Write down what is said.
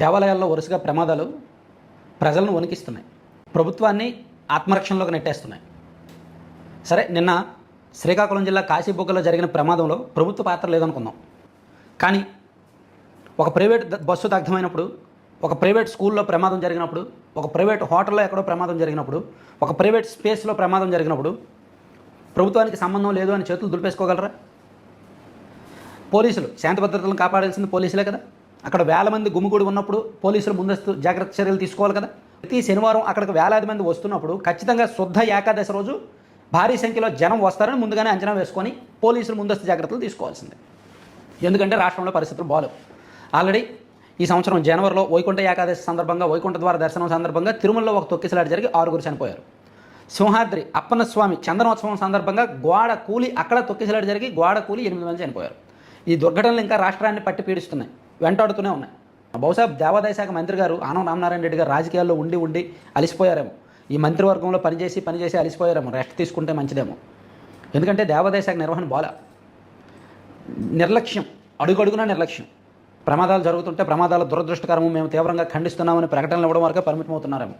దేవాలయాల్లో వరుసగా ప్రమాదాలు ప్రజలను వణికిస్తున్నాయి. ప్రభుత్వాన్ని ఆత్మరక్షణలోకి నెట్టేస్తున్నాయి. సరే, నిన్న శ్రీకాకుళం జిల్లా కాశీబుగ్గలో జరిగిన ప్రమాదంలో ప్రభుత్వ పాత్ర లేదనుకుందాం. కానీ ఒక ప్రైవేట్ బస్సు దగ్ధమైనప్పుడు, ఒక ప్రైవేట్ స్కూల్లో ప్రమాదం జరిగినప్పుడు, ఒక ప్రైవేట్ హోటల్లో ఎక్కడో ప్రమాదం జరిగినప్పుడు, ఒక ప్రైవేట్ స్పేస్లో ప్రమాదం జరిగినప్పుడు ప్రభుత్వానికి సంబంధం లేదు అని చేతులు దులిపేసుకోగలరా? పోలీసులు శాంతి భద్రతలను కాపాడాల్సింది పోలీసులే కదా. అక్కడ వేల మంది గుమిగూడి ఉన్నప్పుడు పోలీసులు ముందస్తు జాగ్రత్త చర్యలు తీసుకోవాలి కదా. ప్రతి శనివారం అక్కడికి వేలాది మంది వస్తున్నప్పుడు ఖచ్చితంగా శుద్ధ ఏకాదశి రోజు భారీ సంఖ్యలో జనం వస్తారని ముందుగానే అంచనా వేసుకొని పోలీసులు ముందస్తు జాగ్రత్తలు తీసుకోవాల్సిందే. ఎందుకంటే రాష్ట్రంలో పరిస్థితులు బాలేవు. ఆల్రెడీ ఈ సంవత్సరం జనవరిలో వైకుంఠ ఏకాదశి సందర్భంగా, వైకుంఠ ద్వార దర్శనం సందర్భంగా తిరుమలలో ఒక తొక్కిసలాట జరిగి 6 చనిపోయారు. సింహాద్రి అప్పన్న స్వామి చందనోత్సవం సందర్భంగా గోడ కూలి అక్కడ తొక్కిసలాట జరిగి గోడ కూలి 8 మంది చనిపోయారు. ఈ దుర్ఘటనలు ఇంకా రాష్ట్రాన్ని పట్టి పీడిస్తున్నాయి, వెంటాడుతూనే ఉన్నాయి. బహుశా దేవాదాయ శాఖ మంత్రి గారు ఆనం రామనారాయణ రెడ్డి గారు రాజకీయాల్లో ఉండి అలిసిపోయారేమో. ఈ మంత్రివర్గంలో పనిచేసి అలిసిపోయారేమో. రెస్ట్ తీసుకుంటే మంచిదేమో. ఎందుకంటే దేవాదాయ శాఖ నిర్వహణ బాలా, నిర్లక్ష్యం, అడుగడుగునా నిర్లక్ష్యం. ప్రమాదాలు జరుగుతుంటే ప్రమాదాల దురదృష్టకరము, మేము తీవ్రంగా ఖండిస్తున్నామని ప్రకటనలు ఇవ్వడం వరకే పరిమితమవుతున్నారేమో.